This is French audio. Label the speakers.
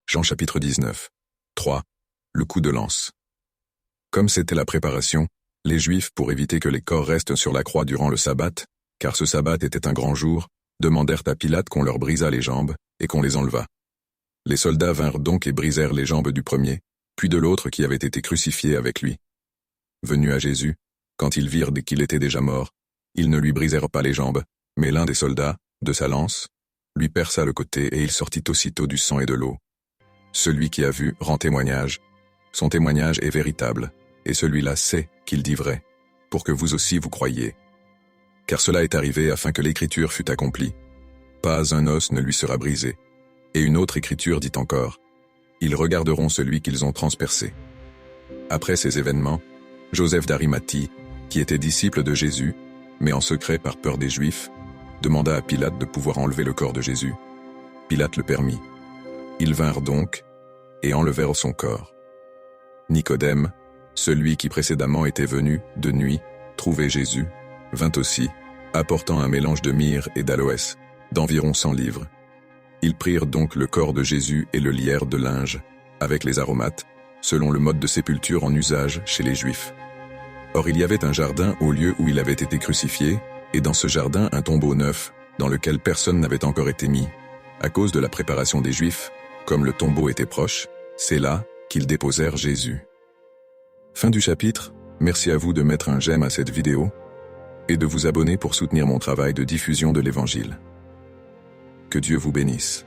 Speaker 1: Jean chapitre 19. 3. Le coup de lance. Comme c'était la préparation, les Juifs, pour éviter que les corps restent sur la croix durant le sabbat, car ce sabbat était un grand jour, demandèrent à Pilate qu'on leur brisât les jambes, et qu'on les enlevât. Les soldats vinrent donc et brisèrent les jambes du premier, puis de l'autre qui avait été crucifié avec lui. Venus à Jésus, quand ils virent qu'il était déjà mort, ils ne lui brisèrent pas les jambes, mais l'un des soldats, de sa lance, lui perça le côté et il sortit aussitôt du sang et de l'eau. Celui qui a vu rend témoignage. Son témoignage est véritable, et celui-là sait qu'il dit vrai, pour que vous aussi vous croyiez. Car cela est arrivé afin que l'écriture fût accomplie. Pas un os ne lui sera brisé. Et une autre écriture dit encore, ils regarderont celui qu'ils ont transpercé. Après ces événements, Joseph d'Arimathie, qui était disciple de Jésus, mais en secret par peur des Juifs, demanda à Pilate de pouvoir enlever le corps de Jésus. Pilate le permit. Ils vinrent donc, et enlevèrent son corps. Nicodème, celui qui précédemment était venu, de nuit, trouver Jésus, vint aussi, apportant un mélange de myrrhe et d'aloès, d'environ 100 livres. Ils prirent donc le corps de Jésus et le lièrent de linge, avec les aromates, selon le mode de sépulture en usage chez les Juifs. Or il y avait un jardin au lieu où il avait été crucifié, et dans ce jardin un tombeau neuf, dans lequel personne n'avait encore été mis. À cause de la préparation des Juifs, comme le tombeau était proche, c'est là qu'ils déposèrent Jésus. Fin du chapitre. Merci à vous de mettre un j'aime à cette vidéo et de vous abonner pour soutenir mon travail de diffusion de l'Évangile. Que Dieu vous bénisse.